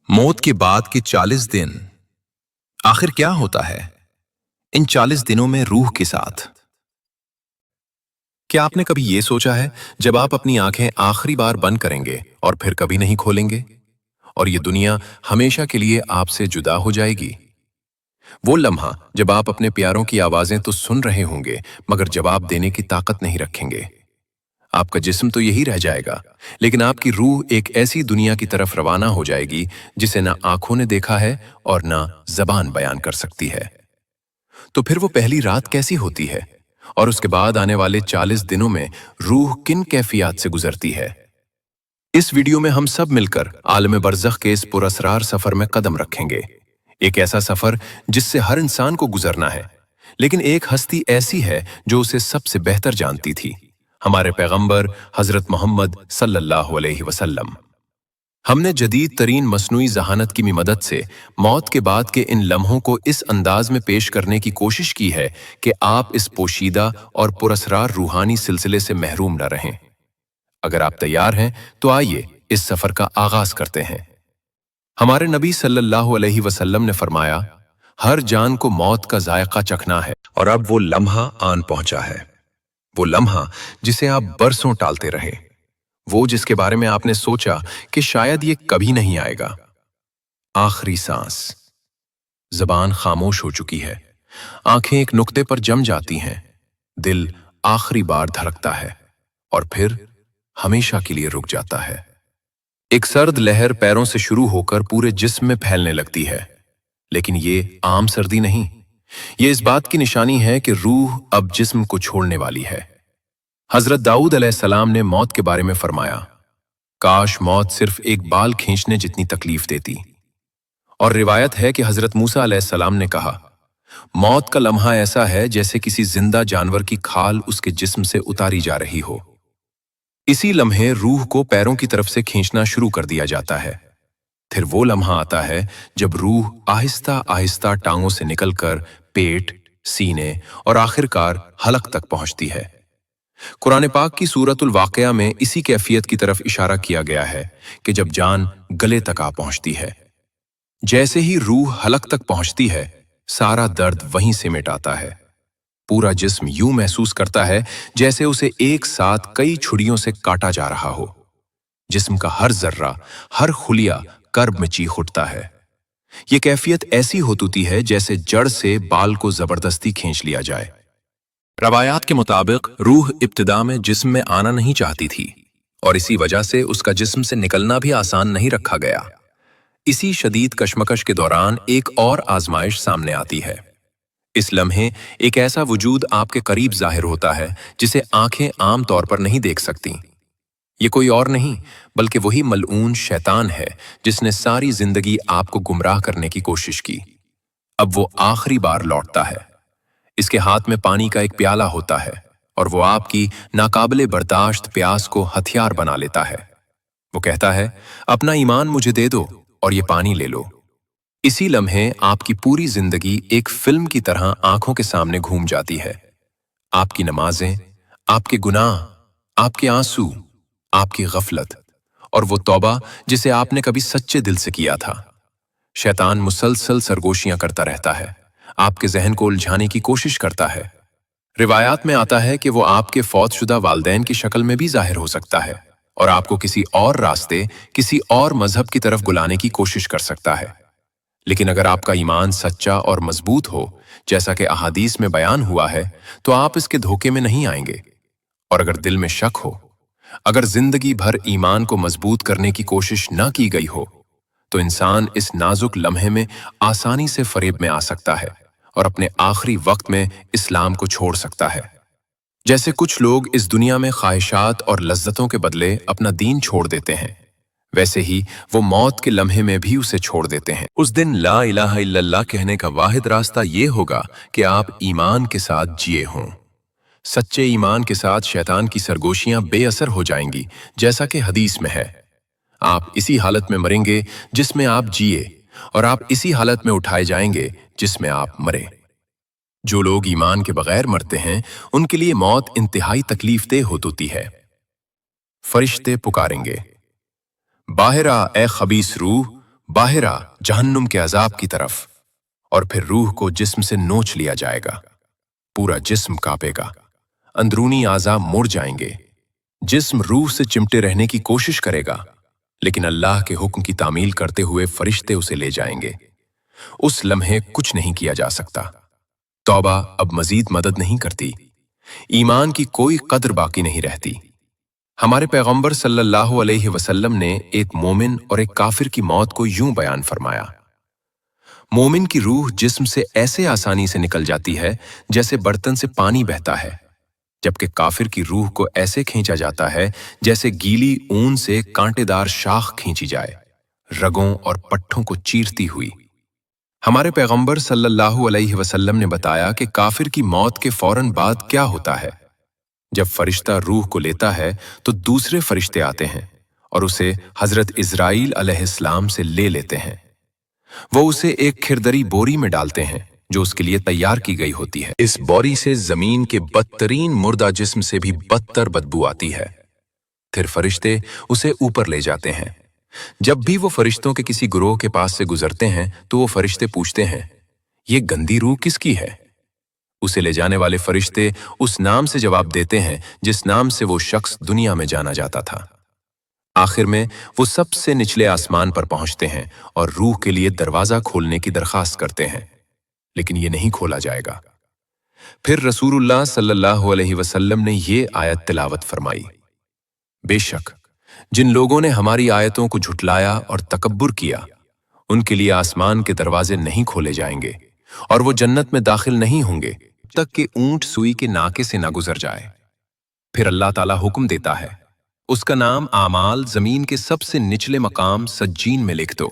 मौत के बाद के 40 दिन आखिर क्या होता है इन 40 दिनों में रूह के साथ? क्या आपने कभी ये सोचा है जब आप अपनी आंखें आखिरी बार बंद करेंगे और फिर कभी नहीं खोलेंगे और ये दुनिया हमेशा के लिए आपसे जुदा हो जाएगी? वो लम्हा जब आप अपने प्यारों की आवाजें तो सुन रहे होंगे मगर जवाब देने की ताकत नहीं रखेंगे। आपका जिस्म तो यही रह जाएगा, लेकिन आपकी रूह एक ऐसी दुनिया की तरफ रवाना हो जाएगी जिसे ना आंखों ने देखा है और ना जबान बयान कर सकती है। तो फिर वो पहली रात कैसी होती है और उसके बाद आने वाले 40 दिनों में रूह किन कैफियत से गुजरती है? इस वीडियो में हम सब मिलकर आलम बरज़ख के इस पुरअसरार सफर में कदम रखेंगे। एक ऐसा सफर जिससे हर इंसान को गुजरना है, लेकिन एक हस्ती ऐसी है जो उसे सबसे बेहतर जानती थी, हमारे पैगंबर हजरत मोहम्मद सल्लल्लाहु अलैहि वसल्लम। हमने जदीद तरीन मसनूई जहानत की मदद से मौत के बाद के इन लम्हों को इस अंदाज में पेश करने की कोशिश की है कि आप इस पोशीदा और पुरअसरार रूहानी सिलसिले से महरूम न रहें। अगर आप तैयार हैं तो आइए इस सफर का आगाज करते हैं। हमारे नबी सल्लल्लाहु अलैहि वसल्लम ने फरमाया, हर जान को मौत का जायका चखना है और अब वो लम्हा आन पहुंचा है। वो लम्हा जिसे आप बरसों टालते रहे, वो जिसके बारे में आपने सोचा कि शायद ये कभी नहीं आएगा। आखिरी सांस। जबान खामोश हो चुकी है, आंखें एक नुक्ते पर जम जाती हैं, दिल आखिरी बार धड़कता है और फिर हमेशा के लिए रुक जाता है। एक सर्द लहर पैरों से शुरू होकर पूरे जिस्म में फैलने लगती है, लेकिन ये आम सर्दी नहीं, ये इस बात की निशानी है कि रूह अब जिस्म को छोड़ने वाली है। हजरत दाऊद अलैहिस्सलाम ने मौत के बारे में फरमाया, काश मौत सिर्फ एक बाल खींचने जितनी तकलीफ देती। और रिवायत है कि हजरत मूसा अलैहिस्सलाम ने कहा, मौत का लम्हा ऐसा है जैसे किसी जिंदा जानवर की खाल उसके जिस्म से उतारी जा रही हो। इसी लम्हे रूह को पैरों की तरफ से खींचना शुरू कर दिया जाता है। फिर वो लम्हा आता है जब रूह आहिस्ता आहिस्ता टांगों से निकलकर पेट, सीने और आखिरकार हलक तक पहुंचती है। कुरान पाक की सूरतुल वाक़िया में इसी कैफियत की तरफ इशारा किया गया है कि जब जान गले तक आ पहुंचती है। जैसे ही रूह हलक तक पहुंचती है, सारा दर्द वहीं से मिट आता है। पूरा जिस्म यूं महसूस करता है जैसे उसे एक साथ कई छुरियों से काटा जा रहा हो। जिस्म का हर जर्रा, हर खुलिया कर्ब में चीख उठता है। ये कैफियत ऐसी होती है जैसे जड़ से बाल को जबरदस्ती खींच लिया जाए। रवायात के मुताबिक रूह इब्तिदा में जिस्म में आना नहीं चाहती थी और इसी वजह से उसका जिस्म से निकलना भी आसान नहीं रखा गया। इसी शदीद कशमकश के दौरान एक और आजमाइश सामने आती है। इस लम्हे एक ऐसा वजूद आपके करीब जाहिर होता है जिसे आंखें आम तौर पर नहीं देख सकती। ये कोई और नहीं बल्कि वही मलऊन शैतान है जिसने सारी जिंदगी आपको गुमराह करने की कोशिश की। अब वो आखिरी बार लौटता है। इसके हाथ में पानी का एक प्याला होता है और वो आपकी नाकाबिले बर्दाश्त प्यास को हथियार बना लेता है। वो कहता है, अपना ईमान मुझे दे दो और ये पानी ले लो। इसी लम्हे आपकी पूरी जिंदगी एक फिल्म की तरह आंखों के सामने घूम जाती है। आपकी नमाजें, आपके गुनाह, आपके आंसू, आपकी गफलत और वो तौबा जिसे आपने कभी सच्चे दिल से किया था। शैतान मुसलसल सरगोशियां करता रहता है, आपके जहन को उलझाने की कोशिश करता है। रिवायात में आता है कि वो आपके फौतशुदा वालदैन की शक्ल में भी जाहिर हो सकता है और आपको किसी और रास्ते, किसी और मजहब की तरफ बुलाने की कोशिश कर सकता है। लेकिन अगर आपका ईमान सच्चा और मजबूत हो, जैसा कि अहादीस में बयान हुआ है, तो आप इसके धोखे में नहीं आएंगे। और अगर दिल में शक हो, अगर जिंदगी भर ईमान को मजबूत करने की कोशिश न की गई हो, तो इंसान इस नाजुक लम्हे में आसानी से फरेब में आ सकता है और अपने आखिरी वक्त में इस्लाम को छोड़ सकता है। जैसे कुछ लोग इस दुनिया में ख्वाहिशात और लज्जतों के बदले अपना दीन छोड़ देते हैं, वैसे ही वो मौत के लम्हे में भी उसे छोड़ देते हैं। उस दिन ला इलाहा इल्लल्लाह कहने का वाहिद रास्ता ये होगा कि आप ईमान के साथ जिए हों। सच्चे ईमान के साथ शैतान की सरगोशियां बेअसर हो जाएंगी, जैसा कि हदीस में है। आप इसी हालत में मरेंगे जिसमें आप जिए और आप इसी हालत में उठाए जाएंगे जिसमें आप मरे। जो लोग ईमान के बगैर मरते हैं, उनके लिए मौत इंतहाई तकलीफदेह होती है। फरिश्ते पुकारेंगे, बाहर आ ए खबीस रूह, बाहिरा जहन्नुम के अजाब की तरफ, और फिर रूह को जिस्म से नोच लिया जाएगा। पूरा जिस्म कांपेगा, अंदरूनी आज़ा मुड़ जाएंगे। जिस्म रूह से चिमटे रहने की कोशिश करेगा, लेकिन अल्लाह के हुक्म की तामील करते हुए फरिश्ते उसे ले जाएंगे। उस लम्हे कुछ नहीं किया जा सकता। तौबा अब मजीद मदद नहीं करती। ईमान की कोई कद्र बाकी नहीं रहती। हमारे पैगंबर सल्लल्लाहु अलैहि वसल्लम ने एक मोमिन और एक काफिर की मौत को यूं बयान फरमाया। मोमिन की रूह जिस्म से ऐसे आसानी से निकल जाती है जैसे बर्तन से पानी बहता है, जबकि काफिर की रूह को ऐसे खींचा जाता है जैसे गीली ऊन से कांटेदार शाख खींची जाए, रगों और पट्ठों को चीरती हुई। हमारे पैगंबर सल्लल्लाहु अलैहि वसल्लम ने बताया कि काफिर की मौत के फौरन बाद क्या होता है। जब फरिश्ता रूह को लेता है तो दूसरे फरिश्ते आते हैं और उसे हजरत इज़राइल अलैहिस्सलाम से ले लेते हैं। वो उसे एक खिरदरी बोरी में डालते हैं जो उसके लिए तैयार की गई होती है। इस बोरी से जमीन के बदतरीन मुर्दा जिस्म से भी बदतर बदबू आती है। फिर फरिश्ते उसे ऊपर ले जाते हैं। जब भी वो फरिश्तों के किसी गुरोह के पास से गुजरते हैं तो वो फरिश्ते पूछते हैं, ये गंदी रूह किसकी है? उसे ले जाने वाले फरिश्ते उस नाम से जवाब देते हैं जिस नाम से वो शख्स दुनिया में जाना जाता था। आखिर में वो सबसे निचले आसमान पर पहुंचते हैं और रूह के लिए दरवाजा खोलने की दरखास्त करते हैं, लेकिन ये नहीं खोला जाएगा। फिर रसूलुल्लाह सल्लल्लाहु अलैहि वसल्लम ने ये आयत तिलावत फरमाई, बेशक जिन लोगों ने हमारी आयतों को झुटलाया और तकब्बुर किया, उनके लिए आसमान के दरवाजे नहीं खोले जाएंगे और वो जन्नत में दाखिल नहीं होंगे जब तक कि ऊंट सुई के नाके से ना गुजर जाए। फिर अल्लाह ताला हुक्म देता है, उसका नाम आमाल जमीन के सबसे निचले मकाम सज्जीन में लिख दो।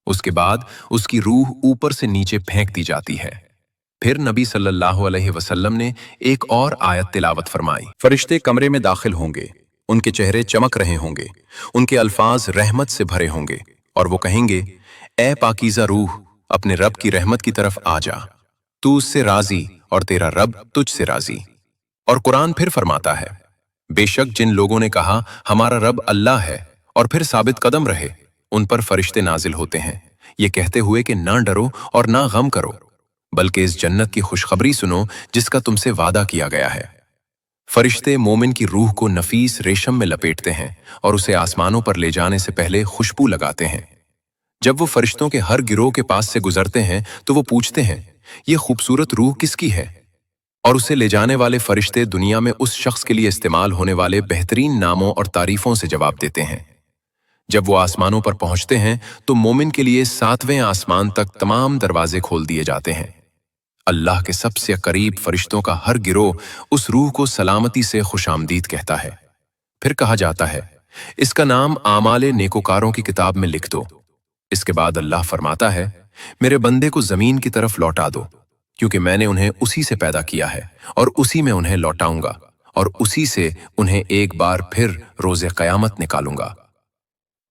उसके बाद उसकी रूह ऊपर से नीचे फेंक दी जाती है। फिर नबी सल्लल्लाहु अलैहि वसल्लम ने एक और आयत तिलावत फरमाई, फरिश्ते कमरे में दाखिल होंगे, उनके चेहरे चमक रहे होंगे, उनके अल्फाज रहमत से भरे होंगे और वो कहेंगे, ए पाकीज़ा रूह, अपने रब की रहमत की तरफ आ जा, तू उससे राजी और तेरा रब तुझसे राजी। और कुरान फिर फरमाता है, बेशक जिन लोगों ने कहा हमारा रब अल्लाह है और फिर साबित कदम रहे, उन पर फरिश्ते नाजिल होते हैं ये कहते हुए कि ना डरो और ना गम करो, बल्कि इस जन्नत की खुशखबरी सुनो जिसका तुमसे वादा किया गया है। फरिश्ते मोमिन की रूह को नफीस रेशम में लपेटते हैं और उसे आसमानों पर ले जाने से पहले खुशबू लगाते हैं। जब वो फरिश्तों के हर गिरोह के पास से गुजरते हैं तो वो पूछते हैं, ये खूबसूरत रूह किसकी है? और उसे ले जाने वाले फरिश्ते दुनिया में उस शख्स के लिए इस्तेमाल होने वाले बेहतरीन नामों और तारीफों से जवाब देते हैं। जब वो आसमानों पर पहुंचते हैं तो मोमिन के लिए 7वें आसमान तक तमाम दरवाजे खोल दिए जाते हैं। अल्लाह के सबसे करीब फरिश्तों का हर गिरोह उस रूह को सलामती से खुशामदीद कहता है। फिर कहा जाता है, इसका नाम आमाले नेकोकारों की किताब में लिख दो। इसके बाद अल्लाह फरमाता है, मेरे बंदे को जमीन की तरफ लौटा दो, क्योंकि मैंने उन्हें उसी से पैदा किया है और उसी में उन्हें लौटाऊंगा और उसी से उन्हें एक बार फिर रोज़े क़यामत निकालूंगा।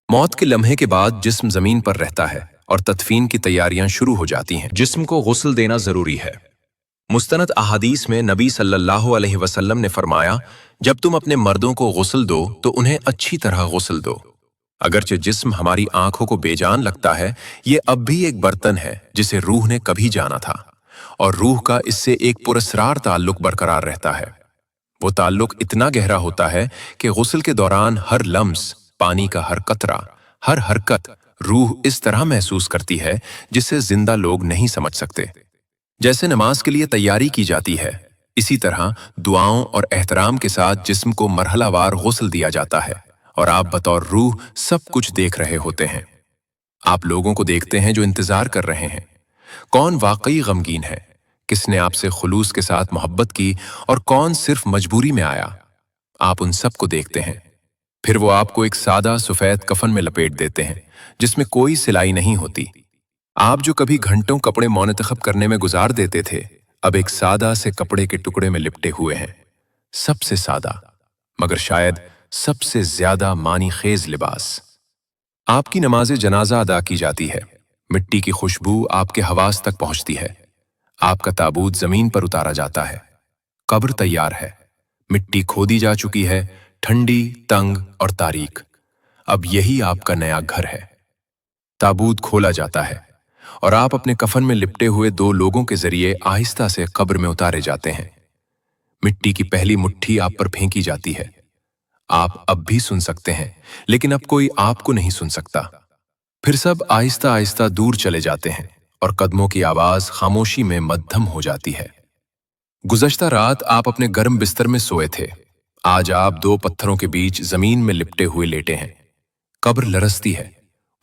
मौत के लम्हे के बाद जिस्म जमीन पर रहता है और तदफीन की तैयारियां शुरू हो जाती हैं। जिस्म को गुस्ल देना जरूरी है। मुस्तनद अहादीस में नबी सल्लल्लाहु अलैहि वसल्लम ने फरमाया, जब तुम अपने मर्दों को गुस्ल दो तो उन्हें अच्छी तरह गुस्ल दो। अगरचे जिस्म हमारी आंखों को बेजान लगता है, ये अब भी एक बर्तन है जिसे रूह ने कभी जाना था और रूह का इससे एक पुरस्रार ताल्लुक बरकरार रहता है। वो ताल्लुक इतना गहरा होता है कि गुस्ल के दौरान हर लम्स, पानी का हर कतरा, हर हरकत रूह इस तरह महसूस करती है जिसे जिंदा लोग नहीं समझ सकते। जैसे नमाज के लिए तैयारी की जाती है, इसी तरह दुआओं और एहतराम के साथ जिस्म को मरहलावार गुस्ल दिया जाता है और आप बतौर रूह सब कुछ देख रहे होते हैं। आप लोगों को देखते हैं जो इंतजार कर रहे हैं, कौन वाकई गमगीन है, किसने आपसे खुलूस के साथ मोहब्बत की और कौन सिर्फ मजबूरी में आया। आप उन सब को देखते हैं। फिर वो आपको एक सादा सफेद कफन में लपेट देते हैं जिसमें कोई सिलाई नहीं होती। आप जो कभी घंटों कपड़े मुंतखब करने में गुजार देते थे, अब एक सादा से कपड़े के टुकड़े में लिपटे हुए हैं। सबसे सादा मगर शायद सबसे ज्यादा मानी खेज लिबास। आपकी नमाज जनाजा अदा की जाती है, मिट्टी की खुशबू आपके हवास तक पहुंचती है। आपका ताबूत जमीन पर उतारा जाता है। कब्र तैयार है, मिट्टी खोदी जा चुकी है, ठंडी, तंग और तारीक। अब यही आपका नया घर है। ताबूत खोला जाता है और आप अपने कफन में लिपटे हुए दो लोगों के जरिए आहिस्ता से कब्र में उतारे जाते हैं। मिट्टी की पहली मुट्ठी आप पर फेंकी जाती है। आप अब भी सुन सकते हैं, लेकिन अब कोई आपको नहीं सुन सकता। फिर सब आहिस्ता आहिस्ता दूर चले जाते हैं और कदमों की आवाज खामोशी में मद्धम हो जाती है। गुज़श्ता रात आप अपने गर्म बिस्तर में सोए थे। आज आप दो पत्थरों के बीच जमीन में लिपटे हुए लेटे हैं। कब्र लरसती है,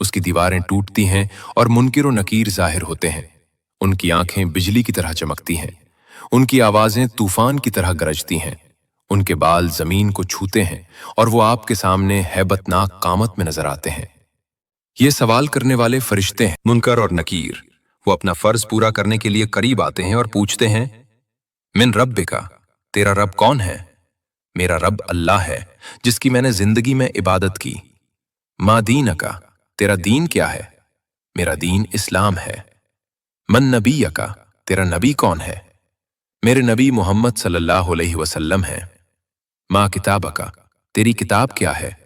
उसकी दीवारें टूटती हैं और मुनकिर और नकीर जाहिर होते हैं। उनकी आंखें बिजली की तरह चमकती हैं, उनकी आवाजें तूफान की तरह गरजती हैं, उनके बाल जमीन को छूते हैं और वो आपके सामने हैबतनाक कामत में नजर आते हैं। ये सवाल करने वाले फरिश्ते हैं, मुनकर और नकीर। वो अपना फर्ज पूरा करने के लिए करीब आते हैं और पूछते हैं, मिन रब्बिका, तेरा रब कौन है? मेरा रब अल्लाह है, जिसकी मैंने जिंदगी में इबादत की। मा दीनका, तेरा दीन क्या है? मेरा दीन इस्लाम है। मन नबीयका, तेरा नबी कौन है? मेरे नबी मोहम्मद सल्लल्लाहु अलैहि वसल्लम है। मा किताबका, तेरी किताब क्या है?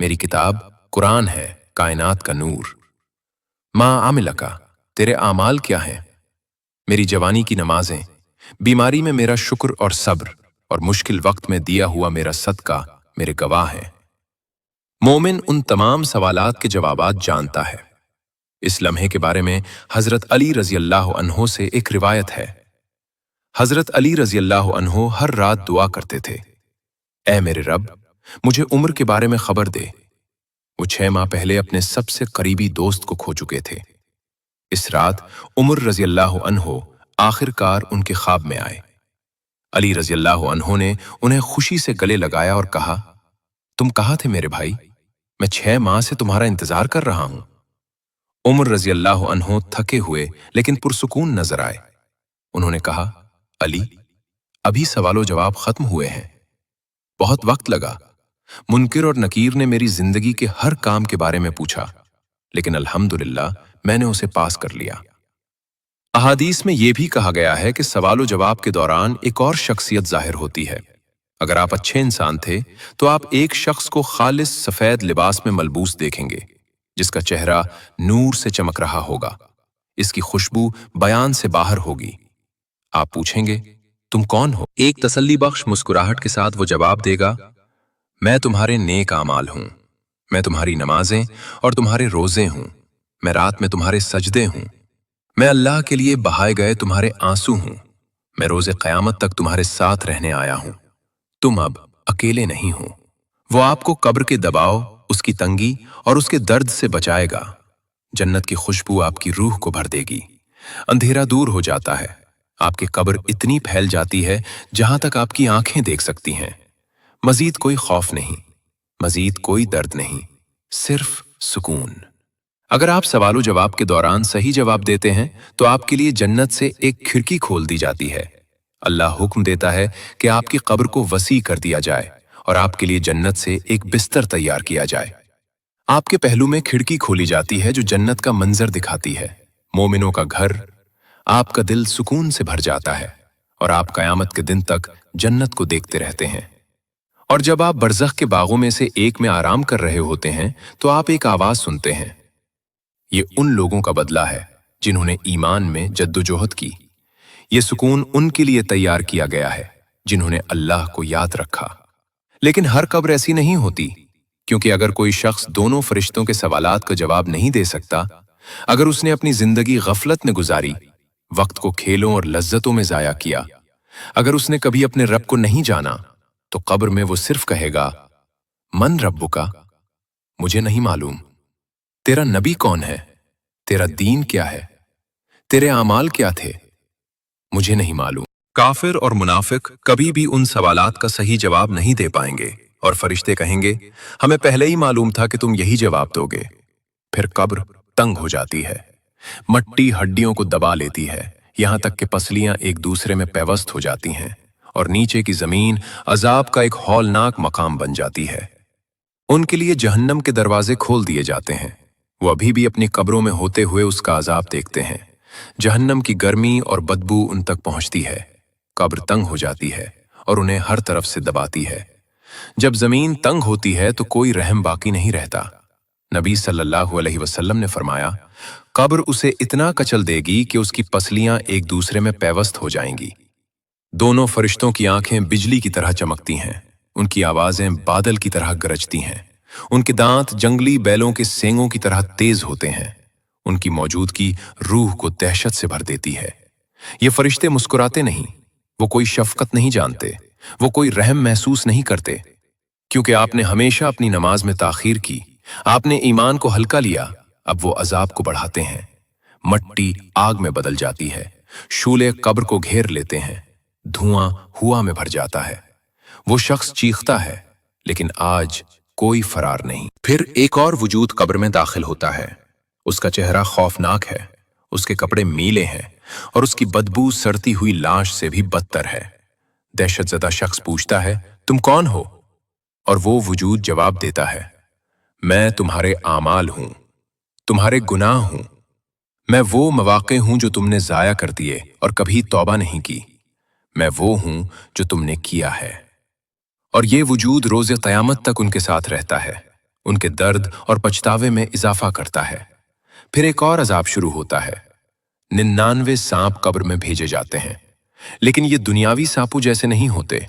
मेरी किताब कुरान है, कायनात का नूर। मा आमिलका, तेरे आमाल क्या हैं? मेरी जवानी की नमाजें, बीमारी में मेरा शुक्र और सब्र, और मुश्किल वक्त में दिया हुआ मेरा सदका मेरे गवाह हैं। मोमिन उन तमाम सवालात के जवाबात जानता है। इस लम्हे के बारे में हजरत अली रजी अल्लाह अन्हो से एक रिवायत है। हजरत अली रजी अल्लाह अन्हो हर रात दुआ करते थे, ऐ मेरे रब, मुझे उम्र के बारे में खबर दे। वो 6 माह पहले अपने सबसे करीबी दोस्त को खो चुके थे। इस रात उमर रजी अल्लाह अन्हो आखिरकार उनके ख्वाब में आए। अली रजी अल्लाह अन्हो ने उन्हें खुशी से गले लगाया और कहा, तुम कहाँ थे मेरे भाई? मैं 6 माह से तुम्हारा इंतजार कर रहा हूं। उमर रजी अल्लाह अन्हो थके हुए लेकिन पुरसुकून नजर आए। उन्होंने कहा, अली, अभी सवालो जवाब खत्म हुए हैं। बहुत वक्त लगा। मुनकिर और नकीर ने मेरी जिंदगी के हर काम के बारे में पूछा, लेकिन अल्हम्दुलिल्लाह मैंने उसे पास कर लिया। अहादीस में यह भी कहा गया है कि सवालो जवाब के दौरान एक और शख्सियत जाहिर होती है। अगर आप अच्छे इंसान थे तो आप एक शख्स को खालिस सफेद लिबास में मलबूस देखेंगे, जिसका चेहरा नूर से चमक रहा होगा। इसकी खुशबू बयान से बाहर होगी। आप पूछेंगे, तुम कौन हो? एक तसल्ली बख्श मुस्कुराहट के साथ वो जवाब देगा, मैं तुम्हारे नेक आमाल हूं। मैं तुम्हारी नमाजें और तुम्हारे रोजे हूं। मैं रात में तुम्हारे सजदे हूं। मैं अल्लाह के लिए बहाए गए तुम्हारे आंसू हूं। मैं रोजे क़यामत तक तुम्हारे साथ रहने आया हूं। तुम अब अकेले नहीं हो। वो आपको कब्र के दबाव, उसकी तंगी और उसके दर्द से बचाएगा। जन्नत की खुशबू आपकी रूह को भर देगी। अंधेरा दूर हो जाता है। आपकी कब्र इतनी फैल जाती है जहां तक आपकी आंखें देख सकती हैं। मजीद कोई खौफ नहीं, मजीद कोई दर्द नहीं, सिर्फ सुकून। अगर आप सवालो जवाब के दौरान सही जवाब देते हैं तो आपके लिए जन्नत से एक खिड़की खोल दी जाती है। अल्लाह हुक्म देता है कि आपकी कब्र को वसी कर दिया जाए और आपके लिए जन्नत से एक बिस्तर तैयार किया जाए। आपके पहलू में खिड़की खोली जाती है जो जन्नत का मंजर दिखाती है, मोमिनों का घर। आपका दिल सुकून से भर जाता है और आप कयामत के दिन तक जन्नत को देखते रहते हैं। और जब आप बरज़ख के बागों में से एक में आराम कर रहे होते हैं तो आप एक आवाज सुनते हैं। ये उन लोगों का बदला है जिन्होंने ईमान में जद्दोजहद की। ये सुकून उनके लिए तैयार किया गया है जिन्होंने अल्लाह को याद रखा। लेकिन हर कब्र ऐसी नहीं होती, क्योंकि अगर कोई शख्स दोनों फरिश्तों के सवालात का जवाब नहीं दे सकता, अगर उसने अपनी जिंदगी गफलत में गुजारी, वक्त को खेलों और लज्जतों में जाया किया, अगर उसने कभी अपने रब को नहीं जाना, तो कब्र में वो सिर्फ कहेगा, मन रब्बुका, मुझे नहीं मालूम। तेरा नबी कौन है? तेरा दीन क्या है? तेरे आमाल क्या थे? मुझे नहीं मालूम। काफिर और मुनाफिक कभी भी उन सवालात का सही जवाब नहीं दे पाएंगे और फरिश्ते कहेंगे, हमें पहले ही मालूम था कि तुम यही जवाब दोगे। फिर कब्र तंग हो जाती है। मट्टी हड्डियों को दबा लेती है, यहां तक कि पसलियां एक दूसरे में पैवस्त हो जाती हैं और नीचे की जमीन अजाब का एक हौलनाक मकाम बन जाती है। उनके लिए जहन्नम के दरवाजे खोल दिए जाते हैं। वो अभी भी अपनी कब्रों में होते हुए उसका अजाब देखते हैं। जहन्नम की गर्मी और बदबू उन तक पहुंचती है। कब्र तंग हो जाती है और उन्हें हर तरफ से दबाती है। जब जमीन तंग होती है तो कोई रहम बाकी नहीं रहता। नबी सल्लल्लाहु अलैहि वसल्लम ने फरमाया, कब्र उसे इतना कचल देगी कि उसकी पसलियां एक दूसरे में पैवस्त हो जाएंगी। दोनों फरिश्तों की आंखें बिजली की तरह चमकती हैं, उनकी आवाजें बादल की तरह गरजती हैं, उनके दांत जंगली बैलों के सींगों की तरह तेज होते हैं। उनकी मौजूदगी रूह को दहशत से भर देती है। ये फरिश्ते मुस्कुराते नहीं, वो कोई शफकत नहीं जानते, वो कोई रहम महसूस नहीं करते, क्योंकि आपने हमेशा अपनी नमाज में ताखीर की, आपने ईमान को हल्का लिया। अब वो अजाब को बढ़ाते हैं। मट्टी आग में बदल जाती है, शूले कब्र को घेर लेते हैं, धुआं हुआ में भर जाता है। वो शख्स चीखता है, लेकिन आज कोई फरार नहीं। फिर एक और वजूद कब्र में दाखिल होता है। उसका चेहरा खौफनाक है, उसके कपड़े मीले हैं और उसकी बदबू सड़ती हुई लाश से भी बदतर है। दहशतजदा शख्स पूछता है, तुम कौन हो? और वो वजूद जवाब देता है, मैं तुम्हारे आमाल हूं, तुम्हारे गुनाह हूं। मैं वो मवाक़े हूं जो तुमने ज़ाया कर दिए और कभी तौबा नहीं की। मैं वो हूं जो तुमने किया है। और ये वजूद रोज़े क़यामत तक उनके साथ रहता है, उनके दर्द और पछतावे में इजाफा करता है। फिर एक और अजाब शुरू होता है। 99 सांप कब्र में भेजे जाते हैं, लेकिन ये दुनियावी सांपों जैसे नहीं होते।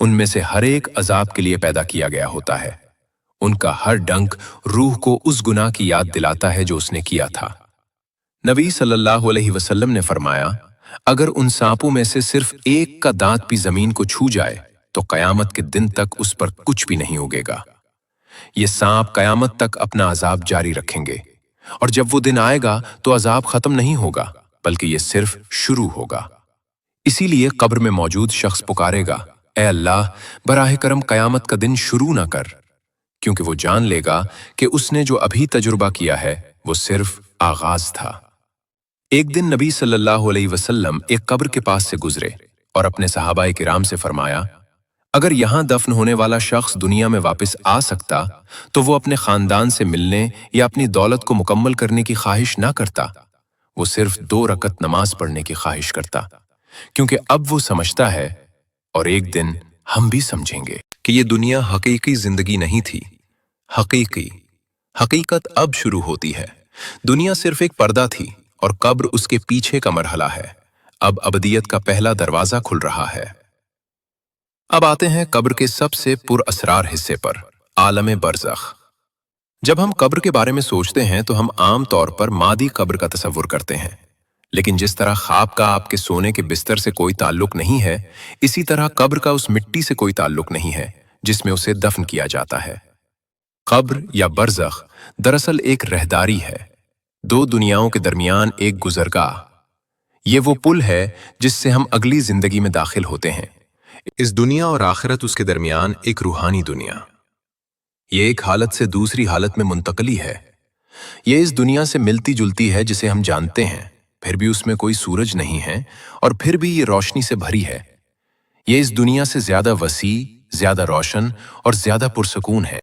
उनमें से हर एक अजाब के लिए पैदा किया गया होता है। उनका हर डंक रूह को उस गुनाह की याद दिलाता है जो उसने किया था। नबी सल्लल्लाहु अलैहि वसल्लम ने फरमाया, अगर उन सांपों में से सिर्फ एक का दांत भी जमीन को छू जाए तो कयामत के दिन तक उस पर कुछ भी नहीं उगेगा। ये सांप कयामत तक अपना अजाब जारी रखेंगे, और जब वो दिन आएगा तो अजाब खत्म नहीं होगा, बल्कि ये सिर्फ शुरू होगा। इसीलिए कब्र में मौजूद शख्स पुकारेगा, ए अल्लाह, बराह करम कयामत का दिन शुरू ना कर, क्योंकि वो जान लेगा कि उसने जो अभी तजुर्बा किया है वो सिर्फ आगाज था। एक दिन नबी सल्लल्लाहु अलैहि वसल्लम एक कब्र के पास से गुजरे और अपने सहाबाए किराम से फरमाया, अगर यहां दफन होने वाला शख्स दुनिया में वापस आ सकता तो वो अपने खानदान से मिलने या अपनी दौलत को मुकम्मल करने की ख्वाहिश ना करता। वो सिर्फ 2 रकत नमाज पढ़ने की ख्वाहिश करता, क्योंकि अब वो समझता है, और एक दिन हम भी समझेंगे, कि ये दुनिया हकीकी जिंदगी नहीं थी। हकीकत अब शुरू होती है। दुनिया सिर्फ एक पर्दा थी और कब्र उसके पीछे का मरहला है। अब अबदियत का पहला दरवाजा खुल रहा है। अब आते हैं कब्र के सबसे पुरअसरार हिस्से पर, आलम बरज़ख। जब हम कब्र के बारे में सोचते हैं तो हम आम तौर पर मादी कब्र का तसव्वुर करते हैं, लेकिन जिस तरह ख्वाब का आपके सोने के बिस्तर से कोई ताल्लुक नहीं है, इसी तरह कब्र का उस मिट्टी से कोई ताल्लुक नहीं है जिसमें उसे दफन किया जाता है। कब्र या बरज़ख दरअसल एक रहदारी है, 2 दुनियाओं के दरमियान एक गुजरगाह। ये वो पुल है जिससे हम अगली जिंदगी में दाखिल होते हैं। इस दुनिया और आखिरत उसके दरमियान एक रूहानी दुनिया। ये एक हालत से दूसरी हालत में मुंतकली है। ये इस दुनिया से मिलती जुलती है जिसे हम जानते हैं, फिर भी उसमें कोई सूरज नहीं है और फिर भी ये रोशनी से भरी है। ये इस दुनिया से ज्यादा वसी, ज्यादा रोशन और ज्यादा पुरसकून है।